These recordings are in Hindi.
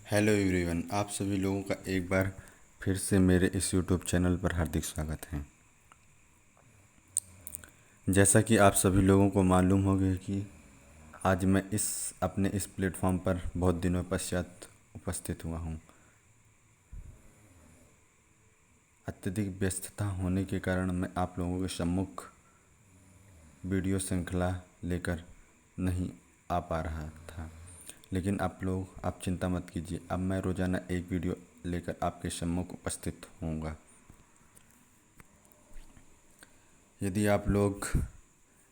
हेलो एवरीवन, आप सभी लोगों का एक बार फिर से मेरे इस यूट्यूब चैनल पर हार्दिक स्वागत है। जैसा कि आप सभी लोगों को मालूम हो गया कि आज मैं अपने इस प्लेटफॉर्म पर बहुत दिनों पश्चात उपस्थित हुआ हूँ। अत्यधिक व्यस्तता होने के कारण मैं आप लोगों के सम्मुख वीडियो श्रृंखला लेकर नहीं आ पा रहा था, लेकिन आप चिंता मत कीजिए। अब मैं रोज़ाना एक वीडियो लेकर आपके सम्मुख उपस्थित होऊंगा। यदि आप लोग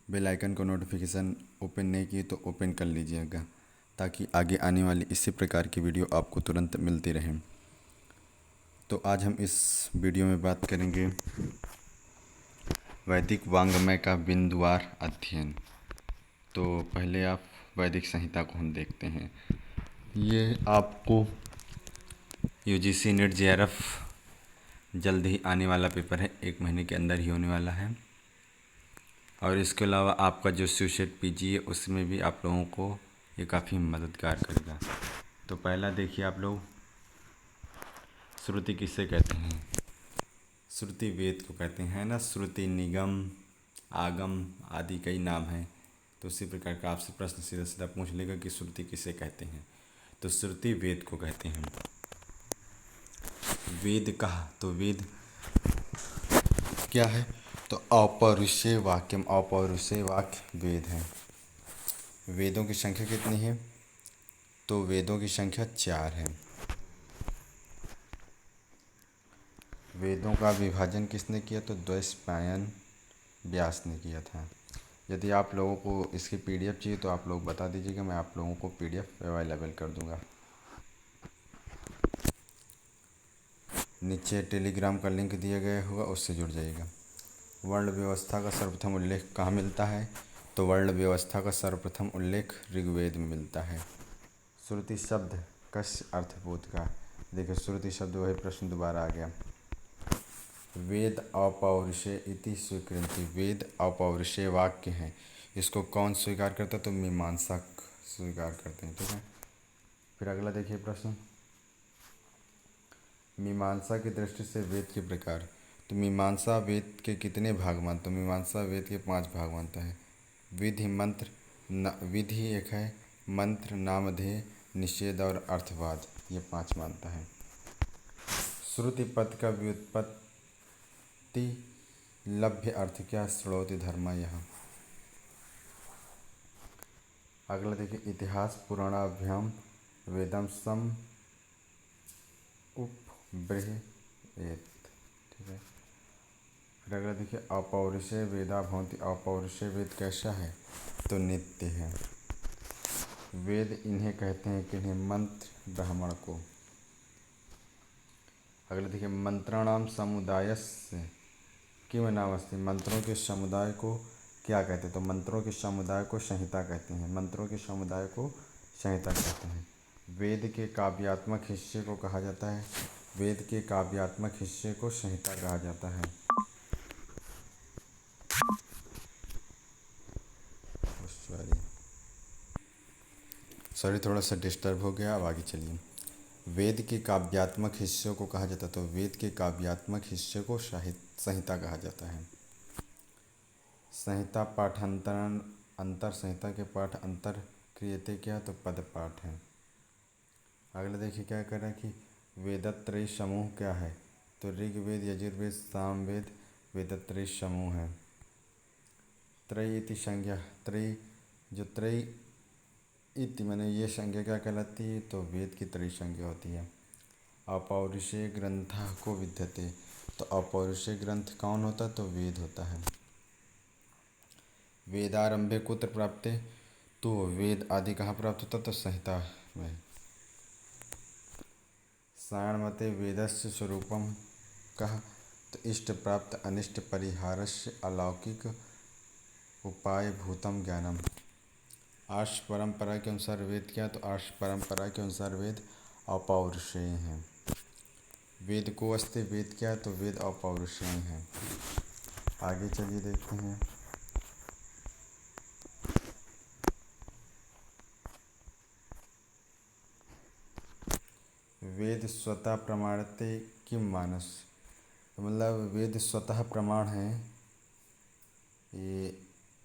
बेल आइकन को नोटिफिकेशन ओपन नहीं किए तो ओपन कर लीजिएगा, ताकि आगे आने वाली इसी प्रकार की वीडियो आपको तुरंत मिलती रहे। तो आज हम इस वीडियो में बात करेंगे वैदिक वांग्मय का बिंदुवार अध्ययन। तो पहले आप वैदिक संहिता को हम देखते हैं। ये आपको यूजीसी नेट जेआरएफ जल्द ही आने वाला पेपर है, 1 महीने के अंदर ही होने वाला है। और इसके अलावा आपका जो स्यूसेट पीजी है उसमें भी आप लोगों को ये काफ़ी मददगार करेगा। तो पहला देखिए आप लोग, श्रुति किससे कहते हैं? श्रुति वेद को कहते हैं ना। श्रुति निगम आगम आदि कई नाम हैं। तो उसी प्रकार का आपसे प्रश्न सीधा सीधा पूछ लेगा कि श्रुति किसे कहते हैं। तो श्रुति वेद को कहते हैं। वेद कहा तो वेद क्या है? तो अपौरुषेय वाक्यम, अपौरुषेय वाक्य वेद है। वेदों की संख्या कितनी है? तो वेदों की संख्या 4 है। वेदों का विभाजन किसने किया? तो द्वैपायन व्यास ने किया था। यदि आप लोगों को इसकी पीडीएफ चाहिए तो आप लोग बता दीजिएगा, मैं आप लोगों को पीडीएफ अवेलेबल कर दूंगा। नीचे टेलीग्राम का लिंक दिया गया होगा, उससे जुड़ जाइएगा। वर्ण व्यवस्था का सर्वप्रथम उल्लेख कहाँ मिलता है? तो वर्ण व्यवस्था का सर्वप्रथम उल्लेख ऋग्वेद में मिलता है। श्रुति शब्द कस्य अर्थबोध का? देखिए, श्रुति शब्द वही प्रश्न दोबारा आ गया। वेद अपौरुषेय इति स्वीकृति। वेद अपौरुषेय वाक्य हैं। इसको कौन स्वीकार करता है? तो मीमांसक स्वीकार करते हैं। ठीक है। फिर अगला देखिए प्रश्न, मीमांसा की दृष्टि से वेद के प्रकार। तो मीमांसा वेद के कितने भाग मानता? तो मीमांसा वेद के 5 भाग मानता है। विधि मंत्र विधि एक है, मंत्र नामधेय निषेध और अर्थवाद, ये 5 मानता है। श्रुति पद का व्युत्पत्ति लभ्य अर्थ क्या? श्रोति धर्म यह। अगला देखिए, इतिहास पुराणाभ्याम वेदम सम उपबृहेत। ठीक है। फिर अगला देखिए, अपौरुषेय वेदा भवन्ति। अपौरुषेय वेद कैसा है? तो नित्य है। वेद इन्हें कहते हैं कि इन्हें मंत्र ब्राह्मण को। अगला देखिए, मंत्राणाम समुदायस्य किम नामस्ति। मंत्रों के समुदाय को क्या कहते हैं? तो मंत्रों के समुदाय को संहिता कहते हैं। मंत्रों के समुदाय को संहिता कहते हैं। वेद के काव्यात्मक हिस्से को कहा जाता है, वेद के काव्यात्मक हिस्से को संहिता कहा जाता है। सॉरी, थोड़ा सा डिस्टर्ब हो गया। अब आगे चलिए। वेद के काव्यात्मक हिस्सों को कहा जाता है, तो वेद के काव्यात्मक हिस्से को संहिता कहा जाता है। संहिता पाठांतरण अंतर। संहिता के पाठ अंतर क्रियते क्या? तो पद पाठ है। अगला देखिए क्या कह रहा है कि वेदत्रयी समूह क्या है? तो ऋग्वेद यजुर्वेद सामवेद वेदत्रयी समूह है। त्रय इति संज्ञा। त्रय जो त्रय इति मैंने ये संज्ञा क्या कहलाती है? तो वेद की त्रय संज्ञा होती है। अपौरुषेय ग्रंथ को विद्यते। तो अपौरुषेय ग्रंथ कौन होता? तो वेद होता है। वेदारंभे कुत्र प्राप्ते? तो वेद आदि कहाँ प्राप्त होता? तो संहिता में। सायणमते वेदस्य स्वरूपम कहा? तो इष्ट प्राप्त अनिष्ट परिहारस्य अलौकिक उपाय भूतम ज्ञानम। आर्ष परंपरा के अनुसार वेद क्या? तो आर्ष परंपरा के अनुसार वेद अपौरुषेय हैं। वेद को अस्ते वेद क्या? तो वेद अपौरुषेय हैं। आगे चलिए देखते हैं। वेद स्वतः प्रमाणते किम मानस, तो मतलब वेद स्वतः प्रमाण है, ये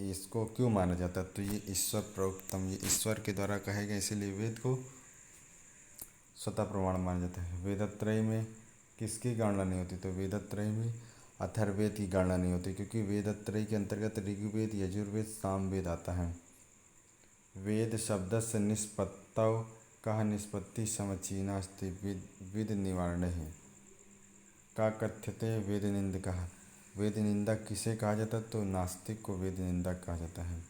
इसको क्यों माना जाता है, तो ये ईश्वर प्रोक्तम, ये ईश्वर के द्वारा कहे गए, इसीलिए वेद को स्वतः प्रमाण माना जाता है। वेदत्रय में किसकी गणना नहीं होती, तो वेदत्रय में अथर्ववेद की गणना नहीं होती, क्योंकि वेदत्रय के अंतर्गत ऋग्वेद, यजुर्वेद, सामवेद आता है। वेद शब्द से निष्पत्तौ कहा निष्पत्ति समचीना अस्ति विद निवारण है का कथ्यते वेद निंदकः, वेद निंदक किसे कहा जाता है, तो नास्तिक को वेद निंदक कहा जाता है।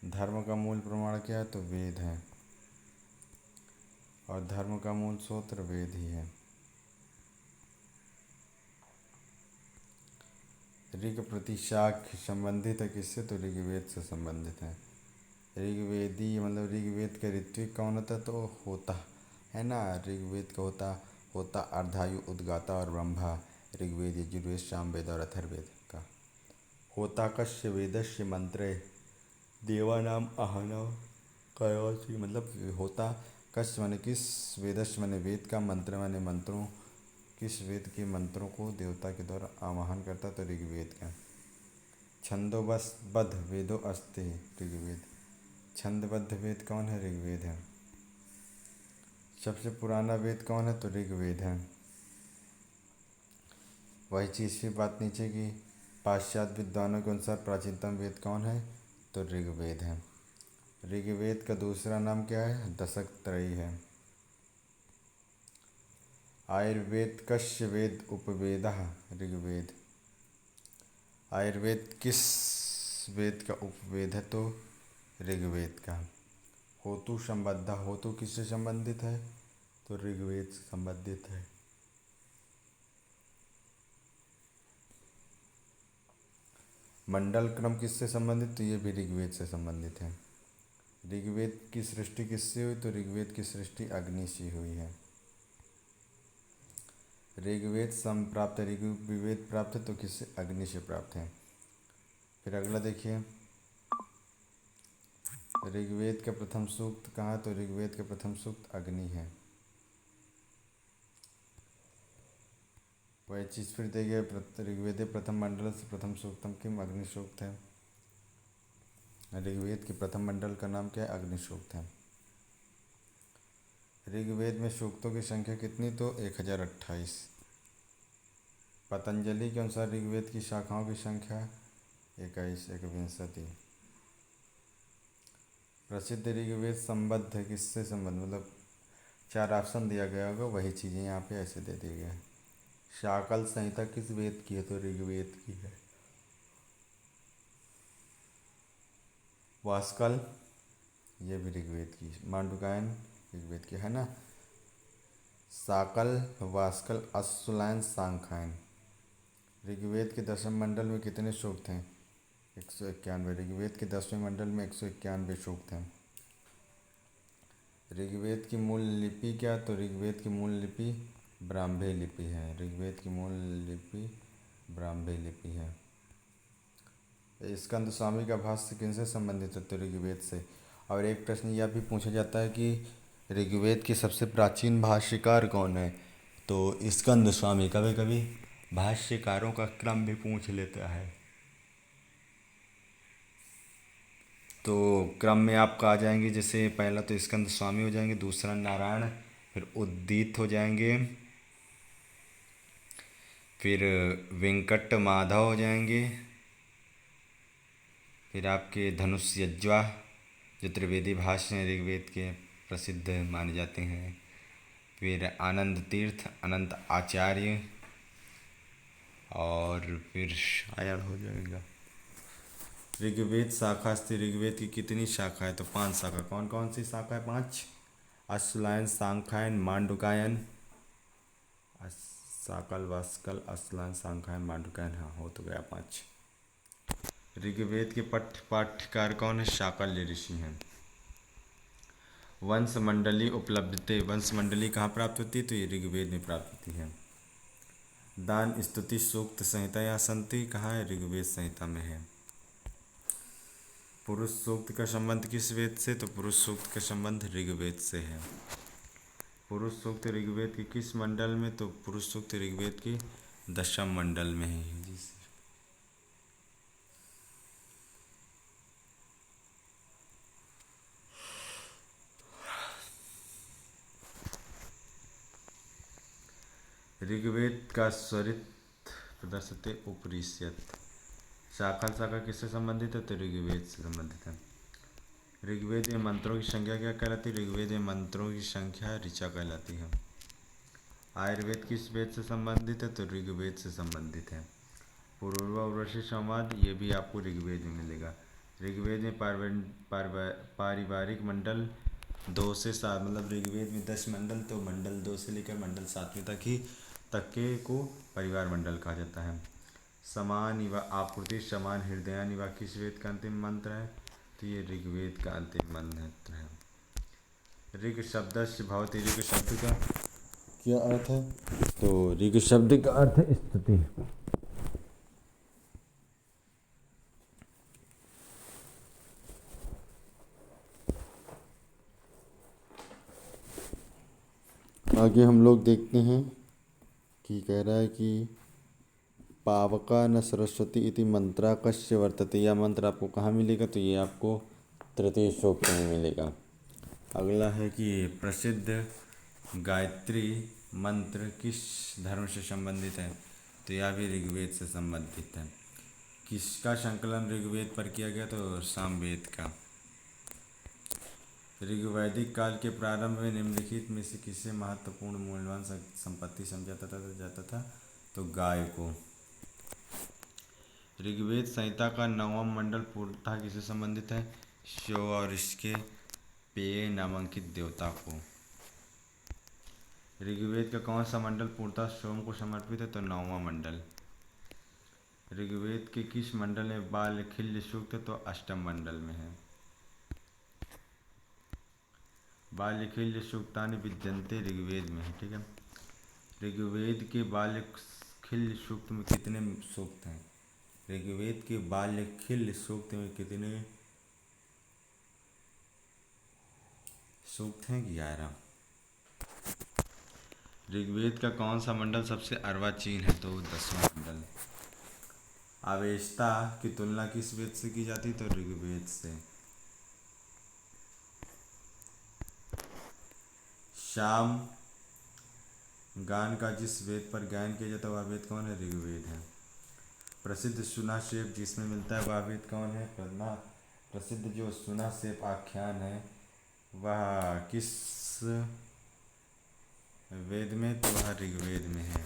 धर्म का मूल प्रमाण क्या है, तो वेद है, और धर्म का मूल सूत्र वेद ही है। ऋग प्रतिशाख संबंधित है किससे, तो ऋग्वेद से संबंधित है। ऋग्वेदी मतलब ऋग्वेद के ऋत्विक कौन होता है, तो होता है ना, ऋग्वेद का होता अर्धायु, उद्गाता और ब्रह्मा। ऋग्वेद, यजुर्वेद, सामवेद और अथर्ववेद का होता कस्य वेदस्य मंत्रे देवानाम आहनव करोति, मतलब होता कस्य माने किस, वेदस्य माने वेद का, मंत्र माने मंत्रों, किस वेद के मंत्रों को देवता के द्वारा आवाहन करता, तो ऋग्वेद का। छंदोबद्ध वेदो अस्ति ऋग्वेद, छंदबद्ध वेद कौन है, ऋग्वेद है। सबसे पुराना वेद कौन है, तो ऋग्वेद है। वही चीज़ की बात नीचे की, पाश्चात्य विद्वानों के अनुसार प्राचीनतम वेद कौन है, तो ऋग्वेद है। ऋग्वेद का दूसरा नाम क्या है, दशक त्रयी है। आयुर्वेद कस्य वेद उपवेदः ऋग्वेद, आयुर्वेद किस वेद का उपवेद है, तो ऋग्वेद का। होतु संबद्ध, होतु किससे संबंधित है, तो ऋग्वेद से संबंधित है। मंडल क्रम किससे संबंधित, तो ये भी ऋग्वेद से संबंधित है। ऋग्वेद की सृष्टि किससे हुई, तो ऋग्वेद की सृष्टि अग्नि से हुई है। ऋग्वेद संप्राप्त, ऋग्वेद प्राप्त है तो किससे, अग्नि से प्राप्त है। फिर अगला देखिए, ऋग्वेद का प्रथम सूक्त कहाँ, तो ऋग्वेद का प्रथम सूक्त अग्नि है। वही चीज़ फिर देखिए, ऋग्वेद प्रथम मंडल से प्रथम सूक्तम किम, अग्नि सूक्त है। ऋग्वेद के प्रथम मंडल का नाम क्या है, अग्नि सूक्त है। ऋग्वेद में सूक्तों की संख्या कितनी, तो 1028। पतंजलि के अनुसार ऋग्वेद की शाखाओं की संख्या 21 एकविंशति। प्रसिद्ध ऋग्वेद संबद्ध है किससे संबंध, मतलब 4 ऑप्शन दिया गया होगा, वही चीज़ें यहाँ पे ऐसे दे दी गई है। शाकल संहिता किस वेद की है, तो ऋग्वेद की है। वास्कल, ये भी ऋग्वेद की। मांडुकायन ऋग्वेद की है ना। साकल, वास्कल, अश्वलायन, सांख्यायन। ऋग्वेद के 10वें मंडल में कितने सूक्त हैं, 191। ऋग्वेद के 10वें मंडल में 191 सूक्त हैं। ऋग्वेद की मूल लिपि क्या, तो ऋग्वेद की मूल लिपि ब्राह्मी लिपि है। ऋग्वेद की मूल लिपि ब्राह्मी लिपि है। स्कंद स्वामी का भाष्य किनसे संबंधित है, तो ऋग्वेद से। और एक प्रश्न यह भी पूछा जाता है कि ऋग्वेद के सबसे प्राचीन भाष्यकार कौन है, तो स्कंद स्वामी। कभी कभी भाष्यकारों का क्रम भी पूछ लेता है, तो क्रम में आपका आ जाएंगे, जैसे पहला तो स्कंद स्वामी हो जाएंगे, दूसरा नारायण, फिर उद्दीत हो जाएंगे, फिर वेंकट माधव हो जाएंगे, फिर आपके धनुष यज्वा जो त्रिवेदी भाष्य हैं ऋग्वेद के प्रसिद्ध माने जाते हैं, फिर आनंद तीर्थ, अनंत आचार्य, और फिर शायद हो जाएगा। ऋग्वेद शाखा स्थित, ऋग्वेद की कितनी शाखा है, तो 5 शाखा। कौन कौन सी शाखा है, 5। अश्वलायन, सांख्यायन, मांडुकायन, साकल, वास्कल, अश्वलायन, सांख्यायन, मांडुकायन। हाँ, हो तो गया 5। ऋग्वेद के पाठ्यकार कौन है, शाकल्य ऋषि हैं। वंश मंडली उपलब्धते, वंश मंडली कहाँ प्राप्त होती है, तो ये ऋग्वेद में प्राप्त होती है। दान स्तुति सूक्त संहिता या संति कहाँ है, ऋग्वेद संहिता में है। पुरुष सूक्त का संबंध किस वेद से, तो पुरुष सूक्त का संबंध ऋग्वेद से है। पुरुष सूक्त ऋग्वेद के किस मंडल में? तो पुरुष सूक्त ऋग्वेद के 10वें मंडल में है जी। ऋग्वेद का स्वरित प्रदर्शित उपनिषद। शाखा शाखा किससे संबंधित है? तो ऋग्वेद से संबंधित है। ऋग्वेद में मंत्रों की संख्या क्या कहलाती है? ऋग्वेद में मंत्रों की संख्या ऋचा कहलाती है। आयुर्वेद किस वेद से संबंधित है? तो ऋग्वेद से संबंधित है। पूर्व उर्वशी संवाद ये भी आपको ऋग्वेद में मिलेगा। ऋग्वेद में पारिवारिक मंडल 2 से 7, मतलब ऋग्वेद में 10 मंडल, तो मंडल 2 से लेकर मंडल 7वें तक के को परिवार मंडल कहा जाता है। समान इवा आपूर्ति समान हृदयान इवा किस वेद का अंतिम मंत्र है? तो ये ऋग्वेद का अंतिम मंत्र है। ऋग शब्द से भवती, ऋग शब्द का क्या अर्थ है? तो ऋग शब्द का अर्थ है स्तुति। आगे हम लोग देखते हैं कि कह रहा है कि पावका न सरस्वती इति मंत्रा कस्य वर्तते। यह मंत्र आपको कहाँ मिलेगा? तो ये आपको तृतीय सूक्त में मिलेगा। अगला है कि प्रसिद्ध गायत्री मंत्र किस धर्म से संबंधित है? तो यह भी ऋग्वेद से संबंधित है। किसका संकलन ऋग्वेद पर किया गया? तो सामवेद का। ऋग्वैदिक काल के प्रारंभ में निम्नलिखित में से किसे महत्वपूर्ण मूल्यवान संपत्ति समझा जाता था? तो गाय को। ऋग्वेद संहिता का 9वां मंडल पूर्णतः किससे संबंधित है? शिव और इसके पेय नामांकित देवता को। ऋग्वेद का कौन सा मंडल पूर्णतः सोम को समर्पित है? तो 9वां मंडल। ऋग्वेद के किस मंडल में बालखिल्य सूक्त है? तो 8वें मंडल में है। बालखिल्य सूक्तानि विद्यन्ते ऋग्वेद में है, ठीक है। ऋग्वेद के बालखिल्य सूक्त में कितने सूक्त हैं? ऋग्वेद के बालखिल्य सूक्त में कितने सूक्त हैं? 11। ऋग्वेद का कौन सा मंडल सबसे अर्वाचीन है? तो 10वां मंडल। आवेशता की तुलना किस वेद से की जाती है? तो ऋग्वेद से। शाम गान का जिस वेद पर गायन किया जाता है वह वेद कौन है? ऋग्वेद है। प्रसिद्ध सुना शेप जिसमें मिलता है वह वेद कौन है? प्रसिद्ध जो सुना शेप आख्यान है वह किस वेद में? तो वह ऋग्वेद में है।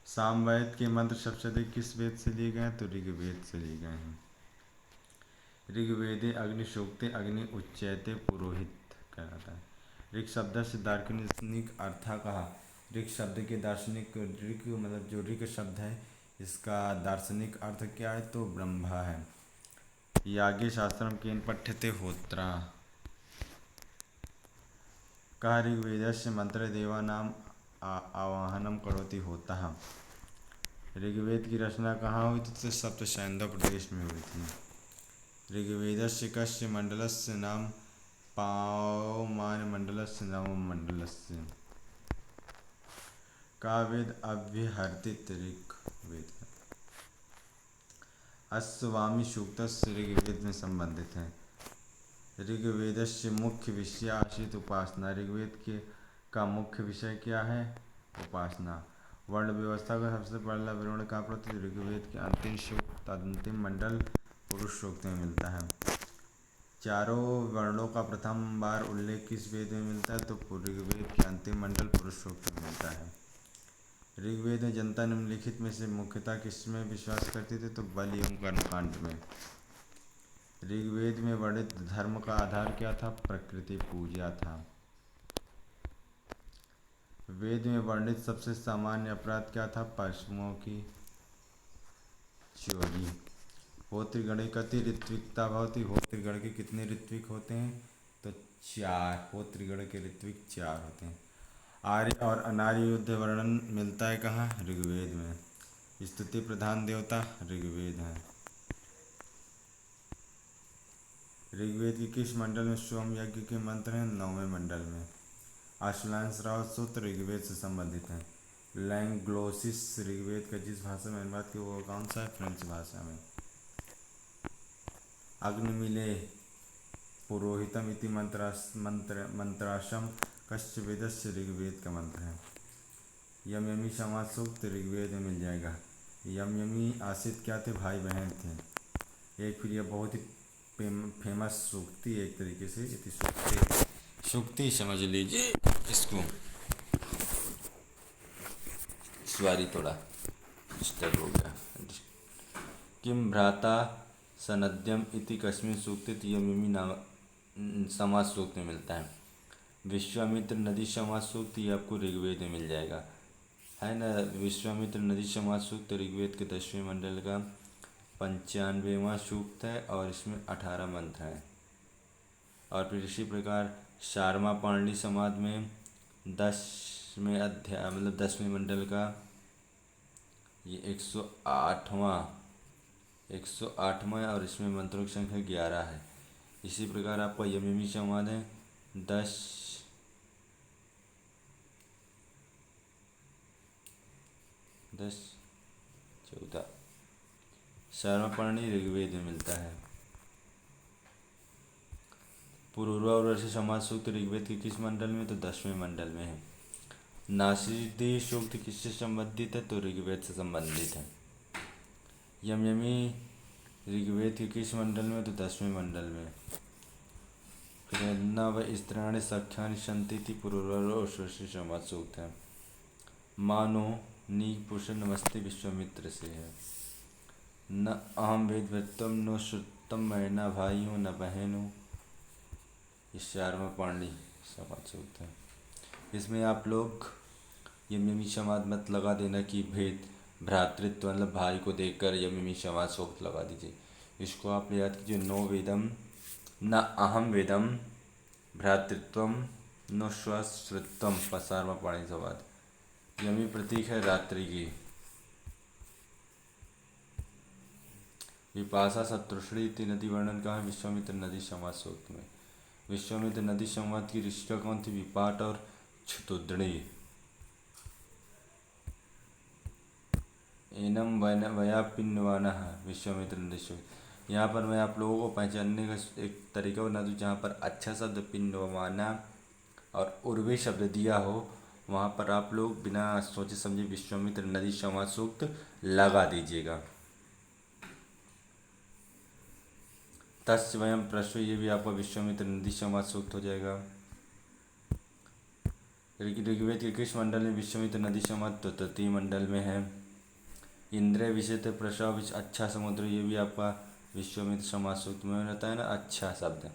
सामवेद के मंत्र सबसे अधिक किस वेद से लिए गए हैं? तो ऋग्वेद से लिए गए हैं। ऋग्वेदे अग्नि सूक्ते अग्नि उच्यते पुरोहित कहलाता है। ऋग शब्द से दार्शनिक अर्थ कहा। ऋग शब्द के दार्शनिक ऋग मतलब जो ऋग शब्द है इसका दार्शनिक अर्थ क्या है? तो ब्रह्मा है। याज्ञ शास्त्रम केन पठ्यते होत्रा। कहा ऋग्वेदस्य मंत्र देवानाम आवाहनम करोति होता है। ऋग्वेद की रचना कहाँ हुई थी? तो सप्त सैंधव प्रदेश में हुई थी। ऋग्वेदस्य कस्य मंडलस्य नाम पावमान मंडलस्य नवम मंडलस्य। का वेद अभ्यर्थित ऋग्वेद है। अश्ववामी सूक्तस्य ऋग्वेद में संबंधित है। ऋग्वेदस्य मुख्य विषय आश्रित उपासना। ऋग्वेद के का मुख्य विषय क्या है? उपासना। वर्ण व्यवस्था का सबसे पहला विवरण कहाँ पर? ऋग्वेद के अंतिम सूक्त अंतिम मंडल पुरुष सूक्त में मिलता है। चारों वर्णों का प्रथम बार उल्लेख किस वेद में मिलता है? तो ऋग्वेद के अंतिम मंडल पुरुष सूक्त में मिलता है। ऋग्वेद में जनता निम्नलिखित में से मुख्यतः किसमें विश्वास करती थी? तो बलि एवं कर्मकांड में। ऋग्वेद में वर्णित धर्म का आधार क्या था? प्रकृति पूजा था। वेद में वर्णित सबसे सामान्य अपराध क्या था? पशुओं की चोरी। होतृगणे कति ऋत्विकता भवति। होतृगण के कितने ऋत्विक होते हैं? तो 4। होतृगण के ऋत्विक 4 होते हैं। आर्य और अनार्य युद्ध वर्णन मिलता है कहाँ? ऋग्वेद में। स्तुति प्रधान देवता ऋग्वेद है। ऋग्वेद के किस मंडल में सोम यज्ञ के मंत्र हैं? 9वें मंडल में। अश्लांश्राव सूत्र ऋग्वेद से संबंधित है। लैंग्लोसिस ऋग्वेद का जिस भाषा में अनुवाद किया वो कौन सा है? फ्रेंच भाषा में। अग्निमीले पुरोहितम इति मंत्राशम कस्य वेदस्य ऋग्वेद का मंत्र है। यम यमी समाज सूक्त ऋग्वेद में मिल जाएगा। यम यमी आसित क्या थे? भाई बहन थे। एक फिर यह बहुत ही फेमस सूक्ति एक तरीके से इति सूक्ति समझ लीजिए इसको। सॉरी थोड़ा डिस्टर्ब हो गया। किम भ्राता सनद्यम इति कस्मिन सूक्त यम यमी नाम समाज सूक्त में मिलता है। विश्वामित्र नदी समाज सूक्त ये आपको ऋग्वेद में मिल जाएगा, है ना। विश्वामित्र नदी समाज सूक्त ऋग्वेद के 10वें मंडल का 95वां सूक्त है और इसमें 18 मंत्र हैं। और फिर इसी प्रकार शारमा पाणिनि समाज में 10वें अध्याय मतलब 10वें मंडल का ये 108वां और इसमें मंत्रों की संख्या 11 है। इसी प्रकार आपका यमयमी समाज है 10 14 शारमा पाणिनि ऋग्वेद में मिलता है। पूर्वावर्षी समाज सूक्त ऋग्वेद के किस मंडल में? तो 10वें मंडल में है। नासिदी सूक्त किससे संबंधित है? तो ऋग्वेद से संबंधित है। यम यमी ऋग्वेद के किस मंडल में? तो 10वें मंडल में। फिर न व स्त्राणि सख्यानि सन्ति थी पूर्वावर्षी समाज सूक्त है। मानो नी पुरुष नमस्ते विश्वामित्र से है। न अहम वेदवत्तम न श्रुतम मैं न भाई हूँ न बहन हूँ। इस शारमा पाणिनि समाज सूक्त है। इसमें आप लोग यमयमी समाज मत लगा देना कि भेद भ्रातृत्व मतलब भाई को देखकर यमयमी समाज सूक्त लगा दीजिए। इसको आप याद कीजिए। नो वेदम न अहम वेदम भ्रातृत्वम न स्वश्रुतम शारमा पाणिनि समाज। यमी प्रतीक है रात्रि की। विपाशा शत्रुश्री इति नदी वर्णन कहाँ है? विश्वामित्र नदी समाज सूक्त में। विश्वामित्र नदी संवाद की ऋषिका कौन थी? विपाट और क्षुद्रणी। एनम वया पिन्नवाना विश्वामित्र नदी सूक्त। यहाँ पर मैं आप लोगों को पहचानने का एक तरीका बना दूँ। जहाँ पर अच्छा शब्द पिन्नवाना और उर्वी शब्द दिया हो वहाँ पर आप लोग बिना सोचे समझे विश्वामित्र नदी समाज सूक्त लगा दीजिएगा। तस्य वयम प्रश्व ये भी आपका विश्वामित्र नदी समाज सूक्त हो जाएगा। ऋग्वेद के किस मंडल में विश्वामित्र नदी समाज? तो तृतीय मंडल में है। इंद्रिय विषय प्रसव अच्छा समुद्र ये भी आपका विश्वामित्र समाज सूक्त में रहता है ना। अच्छा शब्द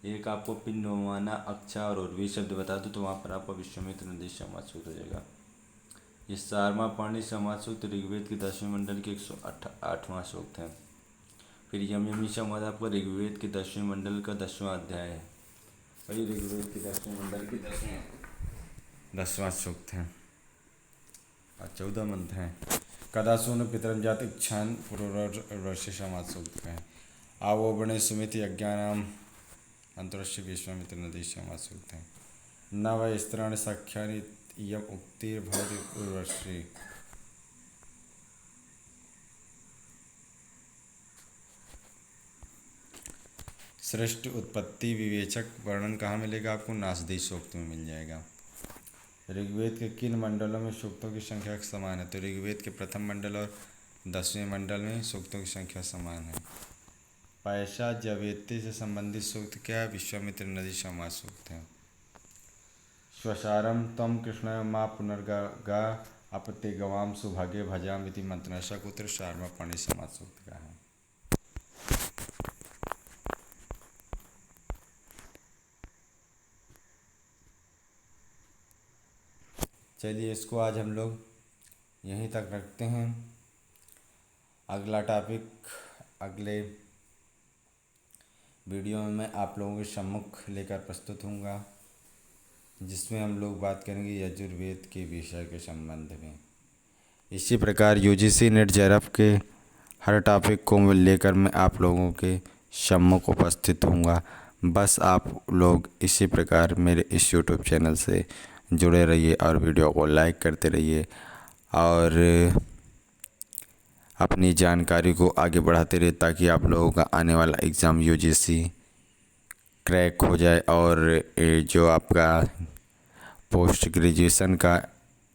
एक आपको पिन्नवाना अच्छा और उर्वी शब्द बता दूँ तो वहाँ पर आपका विश्वामित्र नदी समाज सूक्त हो जाएगा। ये शारमा पाणिनि समाज सूक्त ऋग्वेद के 10वें मंडल के 108वां सूक्त है। फिर यमयमी समाज आपका ऋग्वेद के 10वें मंडल का 10वां अध्याय है। और ये ऋग्वेद के 10वें मंडल के 10वां सूक्त है और 14 मंत्र हैं। कदासून पितरम जात इच्छान पूर्ववर्षी समाज सूक्त है। आवो बणे सुमित यज्ञानाम अंतरश्री विश्वामित्र नदी समाज सूक्त है। न व स्त्राण सख्यानि इयम उक्तिर्भवति पूर्ववर्षी। श्रेष्ठ उत्पत्ति विवेचक वर्णन कहाँ मिलेगा आपको? नासदी सूक्त में मिल जाएगा। ऋग्वेद के किन मंडलों में सूक्तों की संख्या समान है? तो ऋग्वेद के प्रथम मंडल और 10वें मंडल में सूक्तों की संख्या समान है। पैसा जवेती से संबंधित सूक्त क्या है? विश्वामित्र नदी समाज सूक्त है। स्वसारम तम कृष्ण माँ पुनर्गा अपते गवाम सुभाग्य भजाम इति मंत्रनाशा पुत्र शारमा पाणिनि समाज सूक्त का है। चलिए इसको आज हम लोग यहीं तक रखते हैं। अगला टॉपिक अगले वीडियो में मैं आप लोगों के सम्मुख लेकर प्रस्तुत होऊंगा, जिसमें हम लोग बात करेंगे यजुर्वेद के विषय के संबंध में। इसी प्रकार यूजीसी नेट जेआरएफ के हर टॉपिक को लेकर मैं आप लोगों के सम्मुख उपस्थित होऊंगा। बस आप लोग इसी प्रकार मेरे इस यूट्यूब चैनल से जुड़े रहिए और वीडियो को लाइक करते रहिए और अपनी जानकारी को आगे बढ़ाते रहिए, ताकि आप लोगों का आने वाला एग्ज़ाम यूजीसी क्रैक हो जाए और जो आपका पोस्ट ग्रेजुएशन का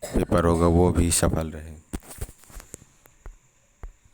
पेपर होगा वो भी सफल रहे।